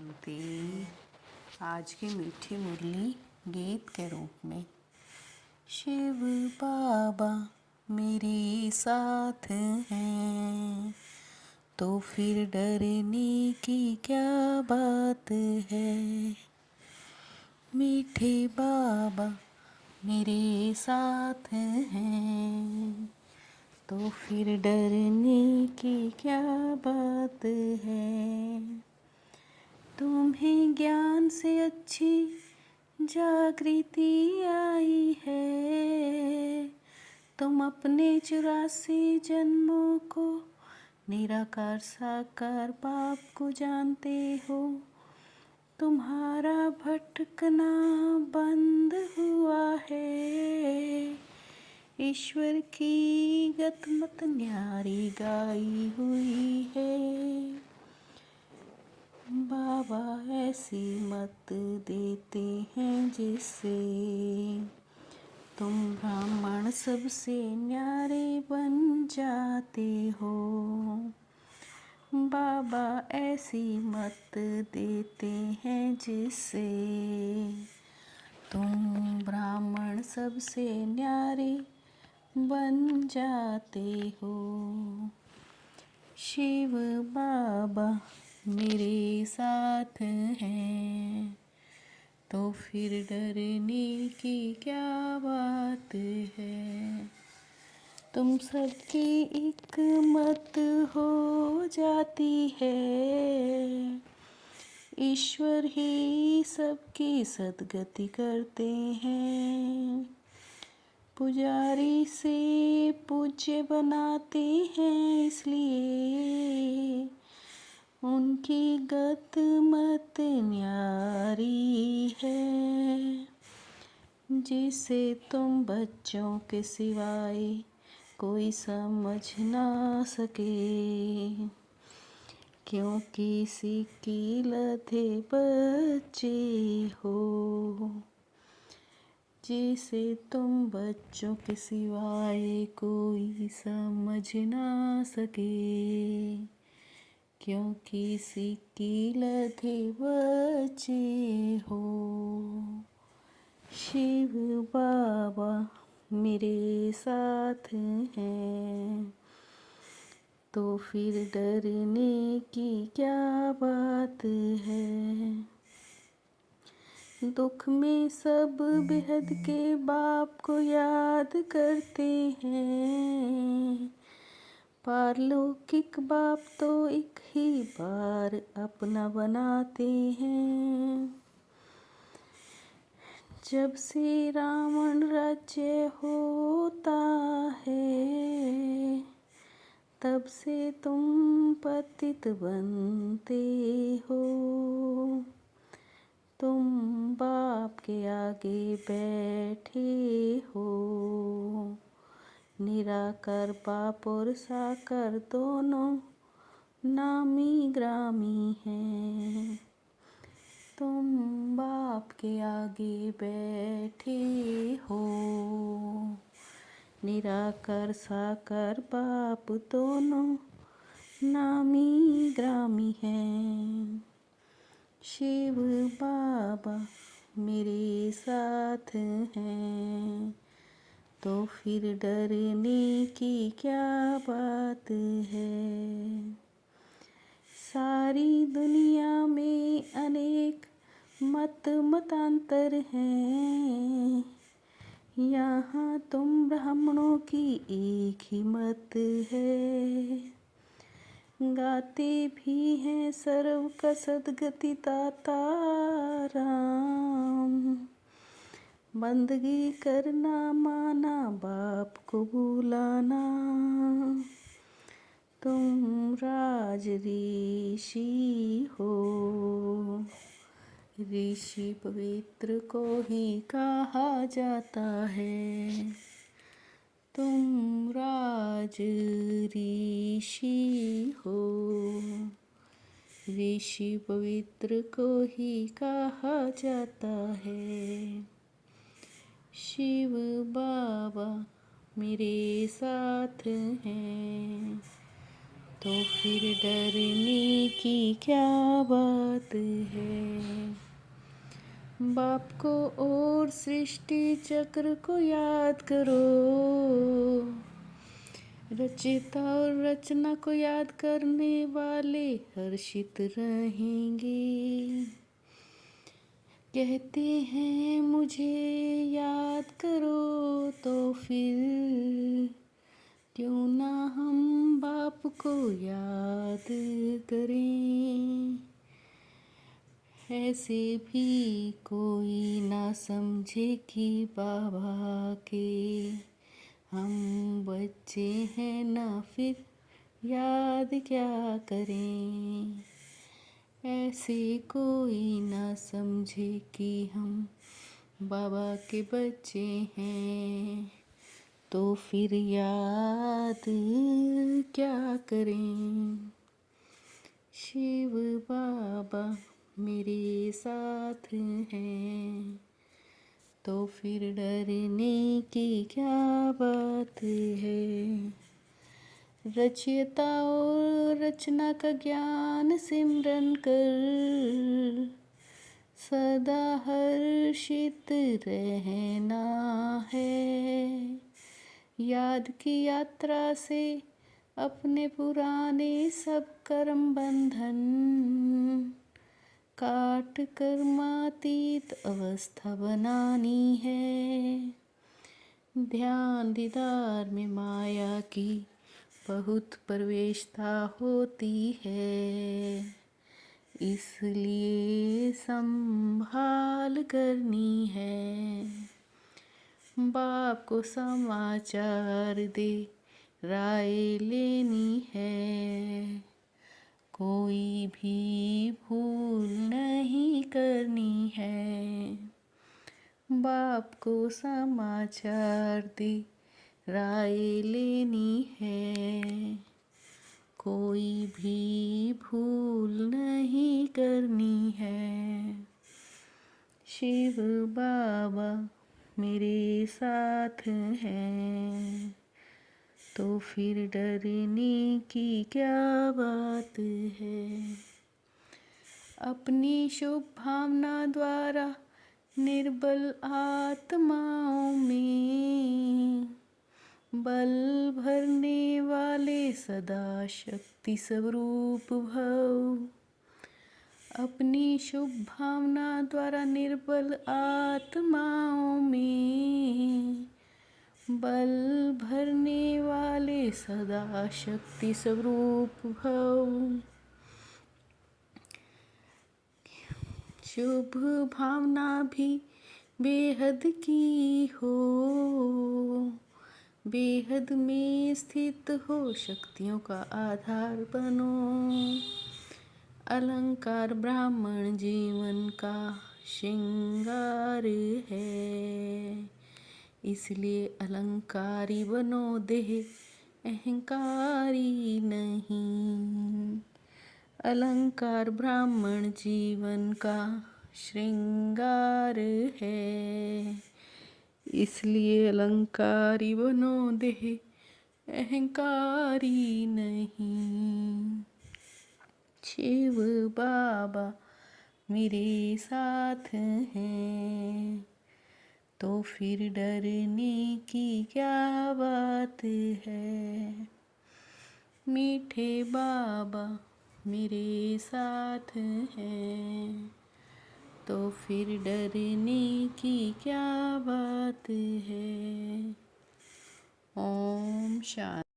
शांति। आज की मीठी मुरली गीत के रूप में। शिव बाबा मेरे साथ हैं तो फिर डरने की क्या बात है। मीठे बाबा मेरे साथ हैं तो फिर डरने की क्या बात है। तुम्हें ज्ञान से अच्छी जागृति आई है। तुम अपने 84 जन्मों को निराकार साकार बाप को जानते हो। तुम्हारा भटकना बंद हुआ है। ईश्वर की गतमत न्यारी गाई हुई है। बाबा ऐसी मत देते हैं जिससे तुम ब्राह्मण सबसे न्यारे बन जाते हो। बाबा ऐसी मत देते हैं जिससे तुम ब्राह्मण सबसे न्यारे बन जाते हो। शिव बाबा मेरे साथ हैं तो फिर डरने की क्या बात है। तुम सबकी एक मत हो जाती है। ईश्वर ही सबकी सद्गति करते हैं। पुजारी से पूज्य बनाते हैं, इसलिए उनकी गत मत न्यारी है। जिसे तुम बच्चों के सिवाय कोई समझ ना सके, क्योंकि सीखी लधे बच्चे हो। जिसे तुम बच्चों के सिवाय कोई समझ ना सके, क्योंकि सीखी लधे बच्चे हो। शिव बाबा मेरे साथ हैं तो फिर डरने की क्या बात है। दुख में सब बेहद के बाप को याद करते हैं। पारलौकिक बाप तो एक ही बार अपना बनाते हैं। जब से रावण राज्य होता है, तब से तुम पतित बनते हो। तुम बाप के आगे बैठे हो। निराकार बाप और साकार दोनों नामी ग्रामी हैं। तुम बाप के आगे बैठे हो। निराकार साकार बाप दोनों नामी ग्रामी हैं। शिव बाबा मेरे साथ हैं तो फिर डरने की क्या बात है। सारी दुनिया में अनेक मतांतर हैं। यहाँ तुम ब्राह्मणों की एक ही मत है। गाते भी हैं सर्व का सद्गति दाता राम। बंदगी करना माना बाप को बुलाना। तुम राज ऋषि हो। ऋषि पवित्र को ही कहा जाता है। तुम राज ऋषि हो। ऋषि पवित्र को ही कहा जाता है। शिव बाबा मेरे साथ हैं तो फिर डरने की क्या बात है। बाप को और सृष्टि चक्र को याद करो, रचयिता और रचना को याद करने वाले हर्षित रहेंगे। कहते हैं मुझे याद करो, तो फिर क्यों ना हम बाप को याद करें। ऐसे भी कोई ना समझे कि बाबा के हम बच्चे हैं ना, फिर याद क्या करें। ऐसे कोई ना समझे कि हम बाबा के बच्चे हैं, तो फिर याद क्या करें। शिव बाबा मेरे साथ हैं, तो फिर डरने की क्या बात है। रचयिता और रचना का ज्ञान सिमरन कर, सदा हर्षित रहना है। याद की यात्रा से अपने पुराने सब कर्म बंधन काट कर मातीत अवस्था बनानी है। ध्यान दीदार में माया की बहुत प्रवेशता होती है, इसलिए संभाल करनी है। बाप को समाचार दे राय लेनी है, कोई भी भूल नहीं करनी है। बाप को समाचार दे राय लेनी है, कोई भी भूल नहीं करनी है। शिव बाबा मेरे साथ हैं, तो फिर डरने की क्या बात है। अपनी शुभ भावना द्वारा निर्बल आत्माओं में बल भरने वाले सदा शक्ति स्वरूप भव। अपनी शुभ भावना द्वारा निर्बल आत्माओं में बल भरने वाले सदा शक्ति स्वरूप भव। शुभ भावना भी बेहद की हो, बेहद में स्थित हो, शक्तियों का आधार बनो। अलंकार ब्राह्मण जीवन का श्रृंगार है, इसलिए अलंकारी बनो, देह अहंकारी नहीं। अलंकार ब्राह्मण जीवन का श्रृंगार है, इसलिए अलंकारी बनो, देह अहंकारी नहीं। शिव बाबा मेरे साथ हैं, तो फिर डरने की क्या बात है। मीठे बाबा मेरे साथ हैं, तो फिर डरने की क्या बात है। ओम शांति।